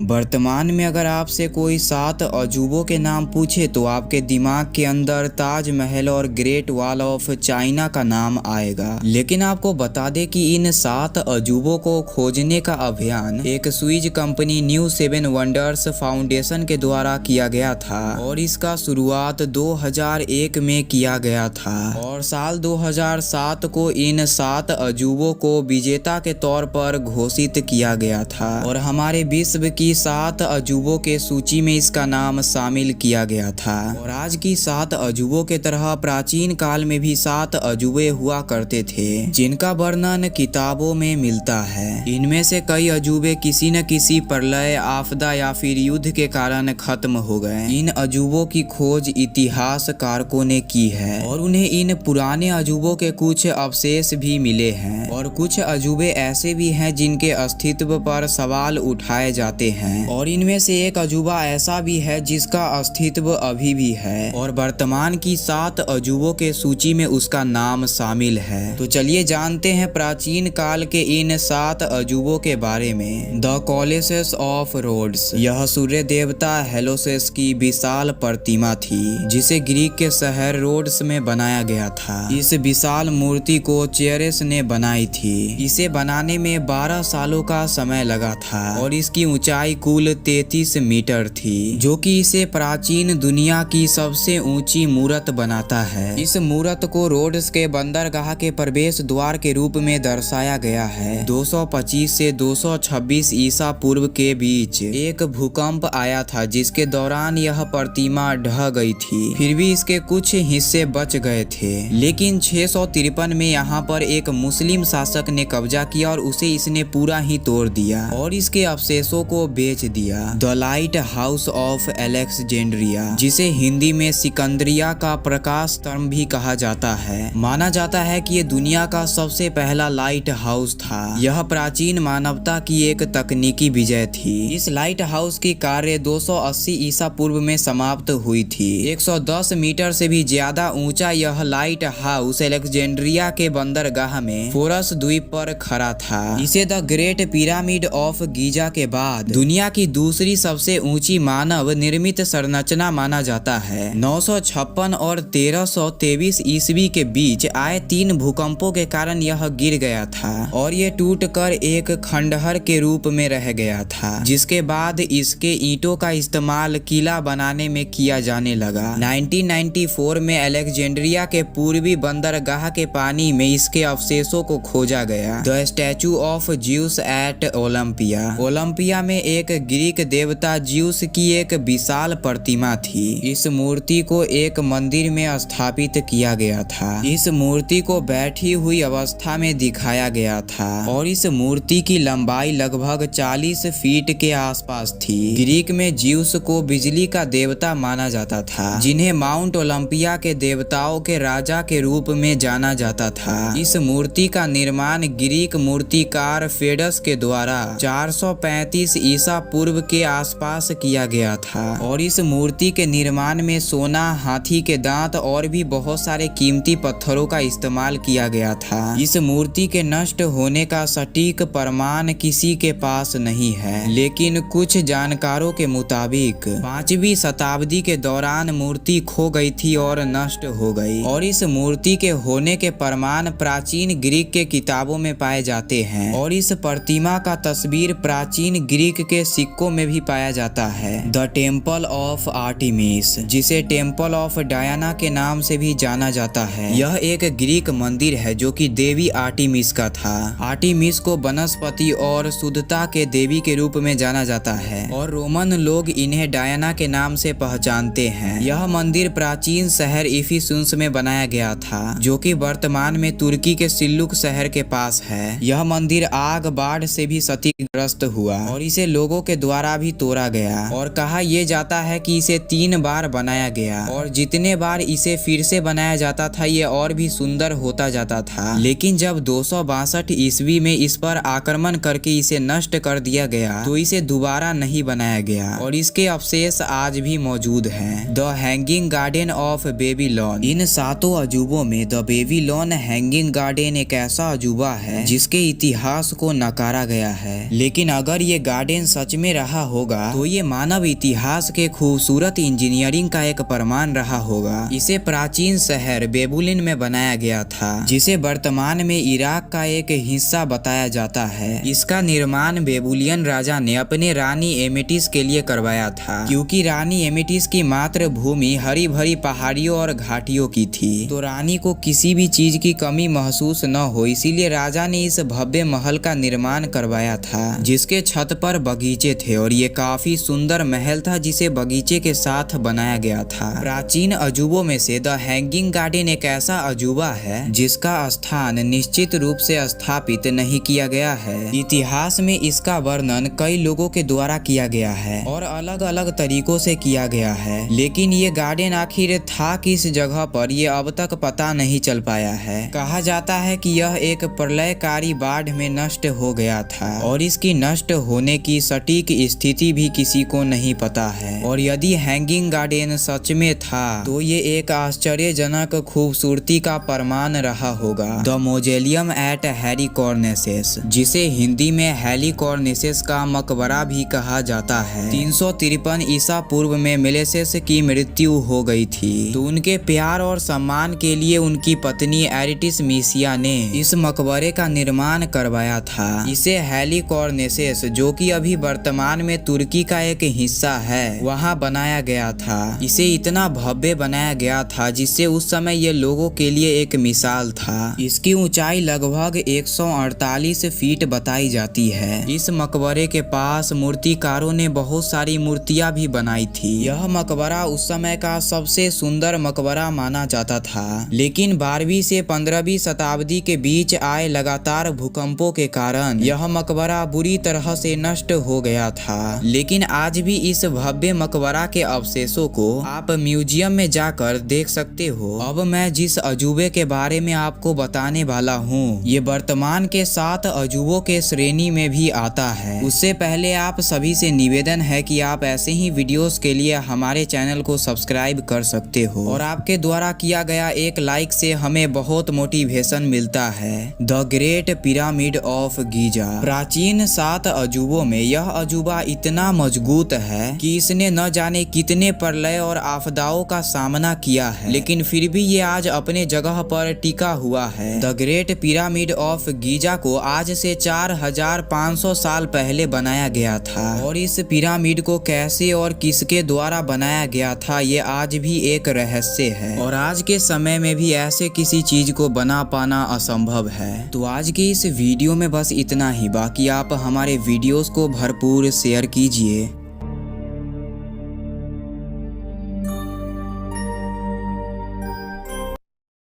वर्तमान में अगर आपसे कोई 7 अजूबों के नाम पूछे तो आपके दिमाग के अंदर ताजमहल और ग्रेट वॉल ऑफ चाइना का नाम आएगा। लेकिन आपको बता दें कि इन 7 अजूबों को खोजने का अभियान एक Swiss company new 7 wonders foundation के द्वारा किया गया था और इसका शुरुआत 2001 में किया गया था और साल 2007 को इन 7 अजूबों को विजेता के तौर पर घोषित किया गया था और हमारे विश्व की 7 अजूबों के सूची में इसका नाम शामिल किया गया था। और आज की 7 अजूबों के तरह प्राचीन काल में भी 7 अजूबे हुआ करते थे जिनका वर्णन किताबों में मिलता है। इनमें से कई अजूबे किसी न किसी प्रलय, आपदा या फिर युद्ध के कारण खत्म हो गए। इन अजूबों की खोज इतिहासकारों ने की है और उन्हें इन पुराने अजूबों के कुछ अवशेष भी मिले हैं और कुछ अजूबे ऐसे भी हैं जिनके अस्तित्व पर सवाल उठाए जाते हैं और इनमें से एक अजूबा ऐसा भी है जिसका अस्तित्व अभी भी है और वर्तमान की 7 अजूबों के सूची में उसका नाम शामिल है। तो चलिए जानते हैं प्राचीन काल के इन 7 अजूबों के बारे में। द कोलोसस ऑफ रोड्स, यह सूर्य देवता हेलोसेस की विशाल प्रतिमा थी जिसे ग्रीक के शहर रोड्स में बनाया गया था। इस विशाल मूर्ति को चेरेस ने बनाई थी। इसे बनाने में 12 सालों का समय लगा था और इसकी ऊंचाई कुल 33 मीटर थी जो कि इसे प्राचीन दुनिया की सबसे ऊंची मूर्त बनाता है। इस मूर्त को रोड्स के बंदरगाह के प्रवेश द्वार के रूप में दर्शाया गया है। 225 से 226 ईसा पूर्व के बीच एक भूकंप आया था जिसके दौरान यह प्रतिमा ढह गई थी। फिर भी इसके कुछ हिस्से बच गए थे, लेकिन 653 में यहाँ पर एक मुस्लिम शासक ने कब्जा किया और उसे इसने पूरा ही तोड़ दिया और इसके अवशेषों को बेच दिया। The light house of Alexandria, जिसे हिंदी में सिकंदरिया का प्रकाश स्तंभ भी कहा जाता है, माना जाता है कि ये दुनिया का सबसे पहला लाइट हाउस था। यह प्राचीन मानवता की एक तकनीकी विजय थी। इस लाइट हाउस की कार्य 280 ईसा पूर्व में समाप्त हुई थी। 110 मीटर से भी ज्यादा ऊंचा यह लाइट हाउस अलेक्जेंड्रिया के बंदरगाह में फोरस द्वीप पर खड़ा था। इसे the great pyramid of Giza के बाद दुनिया की दूसरी सबसे ऊंची मानव निर्मित संरचना माना जाता है। 956 और 1323 ईस्वी के बीच आए 3 भूकंपों के कारण यह गिर गया था और ये टूटकर एक खंडहर के रूप में रह गया था, जिसके बाद इसके ईंटों का इस्तेमाल किला बनाने में किया जाने लगा। 1994 में अलेक्जेंड्रिया के पूर्वी बंदरगाह के पानी में इसके अवशेषों को खोजा गया। The statue of Zeus at Olympia, Olympia में एक ग्रीक देवता ज्यूस की एक विशाल प्रतिमा थी। इस मूर्ति को एक मंदिर में स्थापित किया गया था। इस मूर्ति को बैठी हुई अवस्था में दिखाया गया था और इस मूर्ति की लंबाई लगभग 40 फीट के आसपास थी। ग्रीक में ज्यूस को बिजली का देवता माना जाता था, जिन्हें माउंट ओलंपिया के देवताओं के राजा के रूप में जाना जाता था। इस मूर्ति का निर्माण ग्रीक मूर्तिकार फेडस के द्वारा 435 ईसा पूर्व के आसपास किया गया था और इस मूर्ति के निर्माण में सोना, हाथी के दांत और भी बहुत सारे कीमती पत्थरों का इस्तेमाल किया गया था। इस मूर्ति के नष्ट होने का सटीक प्रमाण किसी के पास नहीं है, लेकिन कुछ जानकारों के मुताबिक 5वीं शताब्दी के दौरान मूर्ति खो गई थी और नष्ट हो गई और इस मूर्ति के होने के प्रमाण प्राचीन ग्रीक के किताबों में पाए जाते हैं और इस प्रतिमा का तस्वीर प्राचीन ग्रीक के सिक्कों में भी पाया जाता है। द टेम्पल ऑफ आर्टेमिस, जिसे टेम्पल ऑफ डायना के नाम से भी जाना जाता है, यह एक ग्रीक मंदिर है जो कि देवी आर्टेमिस का था। आर्टेमिस को वनस्पति और शुद्धता के देवी के रूप में जाना जाता है और रोमन लोग इन्हें डायना के नाम से पहचानते हैं। यह मंदिर प्राचीन शहर इफिसुस में बनाया गया था जो कि वर्तमान में तुर्की के सिल्लुक शहर के पास है। यह मंदिर आग, बाढ़ से भी क्षतिग्रस्त हुआ और इसे लोगों के द्वारा भी तोड़ा गया और कहा यह जाता है कि इसे 3 बार बनाया गया और जितने बार इसे फिर से बनाया जाता था ये और भी सुंदर होता जाता था। लेकिन जब 262 ईस्वी में इस पर आक्रमण करके इसे नष्ट कर दिया गया तो इसे दोबारा नहीं बनाया गया और इसके अवशेष आज भी मौजूद हैं। The hanging garden of Babylon, इन 7 अजूबों में द बेबीलोन हैंगिंग गार्डन एक ऐसा अजूबा है जिसके इतिहास को नकारा गया है, लेकिन अगर ये गार्डन सच में रहा होगा तो ये मानव इतिहास के खूबसूरत इंजीनियरिंग का एक प्रमाण रहा होगा। इसे प्राचीन शहर बेबुलिन में बनाया गया था, जिसे वर्तमान में इराक का एक हिस्सा बताया जाता है। इसका निर्माण बेबुलियन राजा ने अपने रानी एमेटिस के लिए करवाया था, क्योंकि रानी एमेटिस की मातृभूमि हरी भरी पहाड़ियों और घाटियों की थी, तो रानी को किसी भी चीज की कमी महसूस न हो, इसीलिए राजा ने इस भव्य महल का निर्माण करवाया था, जिसके छत पर बगीचे थे और ये काफी सुंदर महल था जिसे बगीचे के साथ बनाया गया था। प्राचीन अजूबों में से द हैंगिंग गार्डन एक ऐसा अजूबा है जिसका स्थान निश्चित रूप से स्थापित नहीं किया गया है। इतिहास में इसका वर्णन कई लोगों के द्वारा किया गया है और अलग अलग तरीकों से किया गया है, लेकिन ये गार्डन आखिर था किस जगह पर ये अब तक पता नहीं चल पाया है। कहा जाता है कि यह एक प्रलयकारी बाढ़ में नष्ट हो गया था और इसकी नष्ट होने की सटीक स्थिति भी किसी को नहीं पता है। और यदि हैंगिंग गार्डन सच में था तो ये एक आश्चर्यजनक खूबसूरती का प्रमाण रहा होगा। द मौजोलियम एट हेलिकॉर्नेसेस, जिसे हिंदी में हेलिकॉर्नेसेस का मकबरा भी कहा जाता है, 353 ईसा पूर्व में मेलेसेस की मृत्यु हो गई थी, तो उनके प्यार और सम्मान के लिए उनकी पत्नी एरिटिस मीसिया ने इस मकबरे का निर्माण करवाया था। इसे हेलिकॉर्नेसेस, जो कि अभी वर्तमान में तुर्की का एक हिस्सा है, वहां बनाया गया था। इसे इतना भव्य बनाया गया था जिससे उस समय ये लोगों के लिए एक मिसाल था। इसकी ऊंचाई लगभग 148 फीट बताई जाती है। इस मकबरे के पास मूर्तिकारों ने बहुत सारी मूर्तियां भी बनाई थी। यह मकबरा उस समय का सबसे सुंदर मकबरा माना जाता था, लेकिन 12वीं से 15वीं शताब्दी के बीच आए लगातार भूकंपों के कारण यह मकबरा बुरी तरह से नष्ट हो गया था। लेकिन आज भी इस भव्य मकबरा के अवशेषों को आप म्यूजियम में जाकर देख सकते हो। अब मैं जिस अजूबे के बारे में आपको बताने वाला हूँ, ये वर्तमान के 7 अजूबों के श्रेणी में भी आता है। उससे पहले आप सभी से निवेदन है कि आप ऐसे ही वीडियोस के लिए हमारे चैनल को सब्सक्राइब कर सकते हो और आपके द्वारा किया गया एक लाइक से हमें बहुत मोटिवेशन मिलता है। The great pyramid of Giza. प्राचीन 7 अजूबों में यह अजूबा इतना मजबूत है कि इसने न जाने कितने प्रलय और आपदाओं का सामना किया है, लेकिन फिर भी ये आज अपने जगह पर टिका हुआ है। The great pyramid of Giza को आज से 4500 साल पहले बनाया गया था और इस पिरामिड को कैसे और किसके द्वारा बनाया गया था ये आज भी एक रहस्य है और आज के समय में भी ऐसे किसी चीज को बना पाना असंभव है। तो आज के इस वीडियो में बस इतना ही। बाकी आप हमारे वीडियोस को भरपूर शेयर कीजिए।